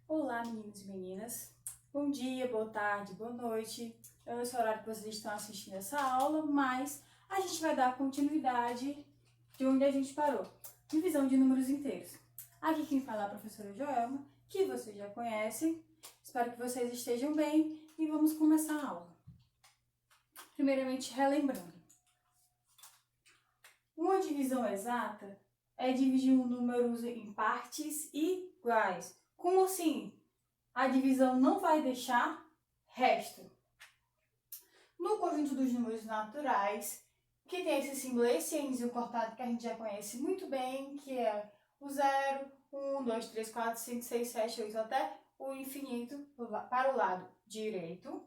Olá, meninos e meninas. Bom dia, boa tarde, boa noite. Eu não sei o horário que vocês estão assistindo essa aula, mas a gente vai dar continuidade de onde a gente parou. Divisão de números inteiros. Aqui quem fala é a professora Joelma, que vocês já conhecem. Espero que vocês estejam bem e vamos começar a aula. Primeiramente, relembrando. Uma divisão exata é dividir um número em partes iguais. Como assim? A divisão não vai deixar resto. No conjunto dos números naturais, que tem esse símbolo, esse índice cortado que a gente já conhece muito bem, que é o 0, 1, 2, 3, 4, 5, 6, 7, 8, até o infinito para o lado direito.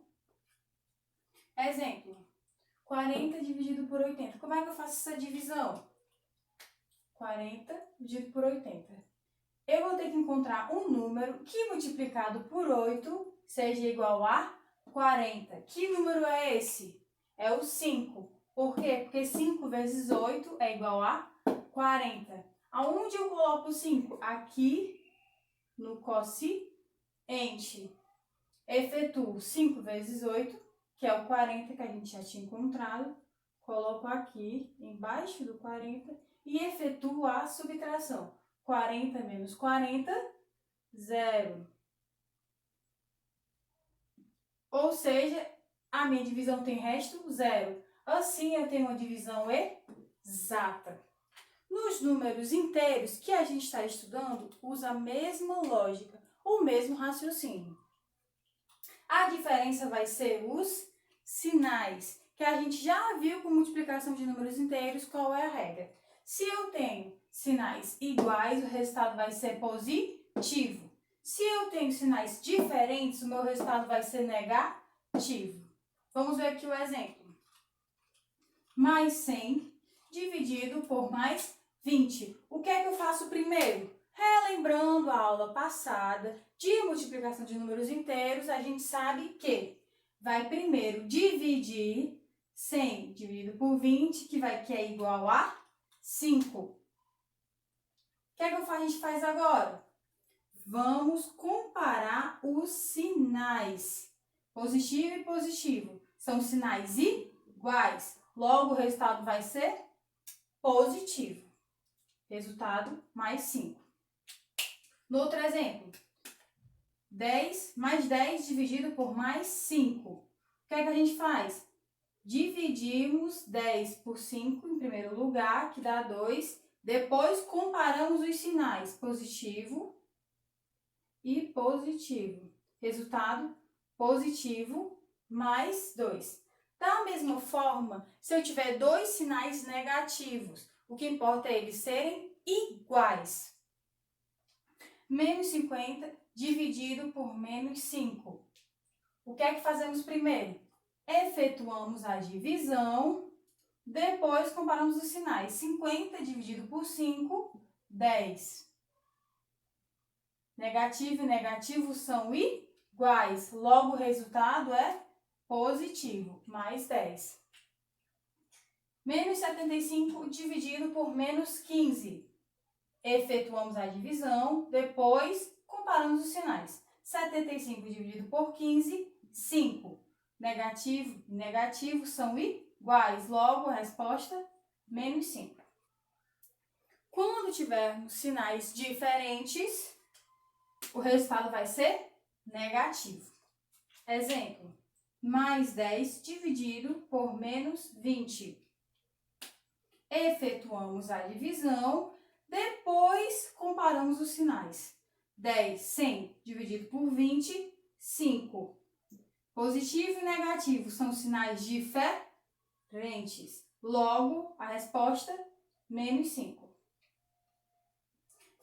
Exemplo, 40 dividido por 80. Como é que eu faço essa divisão? 40 dividido por 80. Eu vou ter que encontrar um número que multiplicado por 8 seja igual a 40. Que número é esse? É o 5. Por quê? Porque 5 vezes 8 é igual a 40. Aonde eu coloco o 5? Aqui no quociente. Efetuo 5 vezes 8, que é o 40 que a gente já tinha encontrado. Coloco aqui embaixo do 40 e efetuo a subtração. 40 menos 40, 0. Ou seja, a minha divisão tem resto 0. Assim, eu tenho uma divisão exata. Nos números inteiros que a gente está estudando, usa a mesma lógica, o mesmo raciocínio. A diferença vai ser os sinais, que a gente já viu com multiplicação de números inteiros qual é a regra. Se eu tenho sinais iguais, o resultado vai ser positivo. Se eu tenho sinais diferentes, o meu resultado vai ser negativo. Vamos ver aqui o exemplo. Mais 100 dividido por mais 20. O que é que eu faço primeiro? Relembrando a aula passada de multiplicação de números inteiros, a gente sabe que vai primeiro dividir 100 dividido por 20, que é igual a 5. O que é que a gente faz agora? Vamos comparar os sinais. Positivo e positivo. São sinais iguais. Logo, o resultado vai ser positivo. Resultado, mais 5. No outro exemplo, 10 mais 10 dividido por mais 5. O que é que a gente faz? Dividimos 10 por 5 em primeiro lugar, que dá 2. Depois, comparamos os sinais positivo e positivo. Resultado, positivo mais 2. Da mesma forma, se eu tiver dois sinais negativos, o que importa é eles serem iguais. Menos 50 dividido por menos 5. O que é que fazemos primeiro? Efetuamos a divisão, depois comparamos os sinais. 50 dividido por 5, 10. Negativo e negativo são iguais, logo o resultado é positivo, mais 10. Menos 75 dividido por menos 15. Efetuamos a divisão, depois comparamos os sinais. 75 dividido por 15, 5. Negativo e negativo são iguais, logo a resposta, menos 5. Quando tivermos sinais diferentes, o resultado vai ser negativo. Exemplo, mais 10 dividido por menos 20. Efetuamos a divisão, depois comparamos os sinais. 10, 100 dividido por 20, 5. Positivo e negativo são sinais diferentes. Logo, a resposta, menos 5.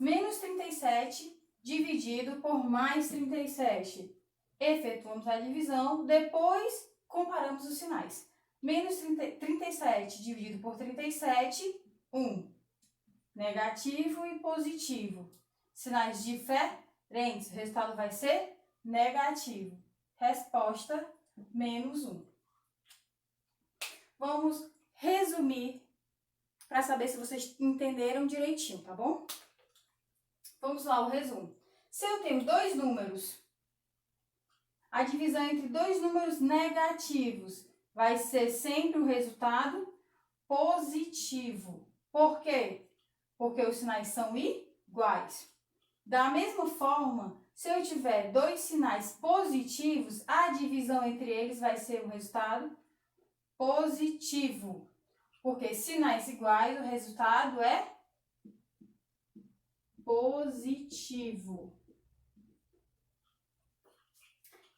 Menos 37 dividido por mais 37. Efetuamos a divisão, depois comparamos os sinais. Menos 37 dividido por 37, 1. Negativo e positivo. Sinais diferentes. O resultado vai ser negativo. Resposta, menos 1. Vamos resumir para saber se vocês entenderam direitinho, tá bom? Vamos lá, o resumo. Se eu tenho dois números, a divisão entre dois números negativos vai ser sempre o resultado positivo. Por quê? Porque os sinais são iguais. Da mesma forma, se eu tiver dois sinais positivos, a divisão entre eles vai ser o resultado positivo. Porque sinais iguais, o resultado é positivo.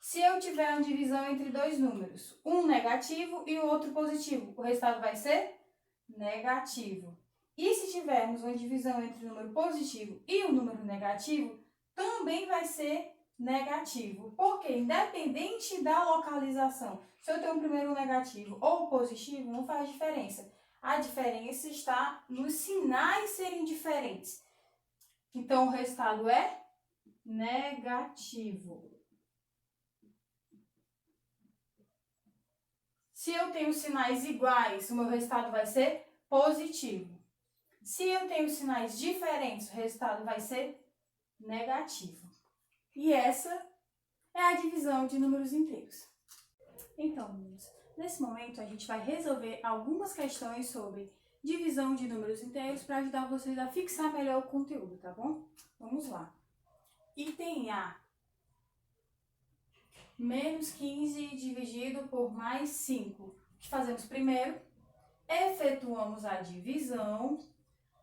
Se eu tiver uma divisão entre dois números, um negativo e o outro positivo, o resultado vai ser negativo. E se tivermos uma divisão entre o número positivo e o número negativo, também vai ser negativo. Porque, independente da localização, se eu tenho um primeiro negativo ou positivo, não faz diferença. A diferença está nos sinais serem diferentes. Então, o resultado é negativo. Se eu tenho sinais iguais, o meu resultado vai ser positivo. Se eu tenho sinais diferentes, o resultado vai ser negativo. E essa é a divisão de números inteiros. Então, meninos, nesse momento a gente vai resolver algumas questões sobre divisão de números inteiros para ajudar vocês a fixar melhor o conteúdo, tá bom? Vamos lá. Item A. Menos 15 dividido por mais 5. O que fazemos primeiro? Efetuamos a divisão.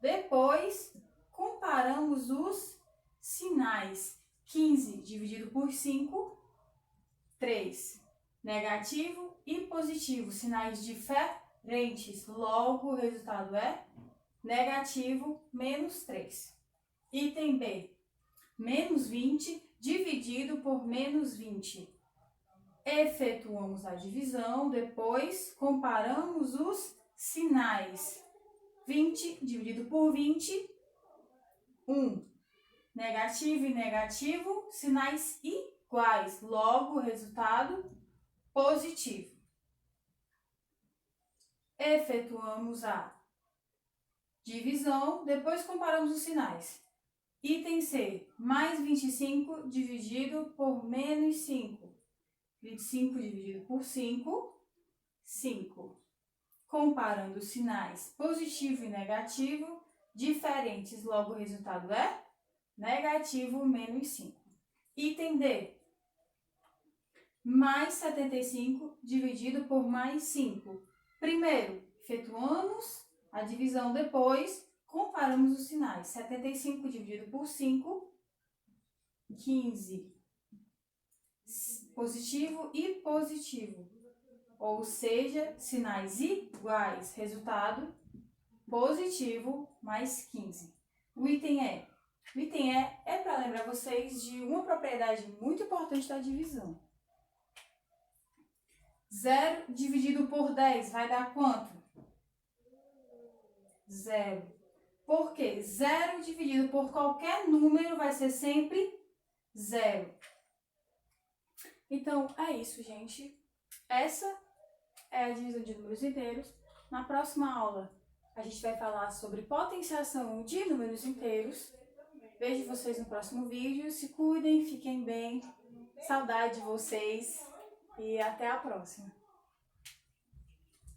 Depois, comparamos os sinais. 15 dividido por 5, 3. Negativo e positivo, sinais diferentes. Logo, o resultado é negativo, menos 3. Item B. Menos 20 dividido por menos 20. Efetuamos a divisão, depois comparamos os sinais. 20 dividido por 20, 1. Negativo e negativo, sinais iguais. Logo, o resultado positivo. Efetuamos a divisão, depois comparamos os sinais. Item C, mais 25 dividido por menos 5. 25 dividido por 5, 5. Comparando os sinais positivo e negativo, diferentes, logo o resultado é negativo, menos 5. Item D, mais 75 dividido por mais 5. Primeiro, efetuamos a divisão, depois comparamos os sinais. 75 dividido por 5, 15. Positivo e positivo, ou seja, sinais iguais, resultado positivo mais 15. O item E. O item E é para lembrar vocês de uma propriedade muito importante da divisão. 0 dividido por 10 vai dar quanto? 0. Por quê? 0 dividido por qualquer número vai ser sempre 0. Então, é isso, gente. Essa é a divisão de números inteiros. Na próxima aula, a gente vai falar sobre potenciação de números inteiros. Vejo vocês no próximo vídeo. Se cuidem, fiquem bem. Saudade de vocês e até a próxima.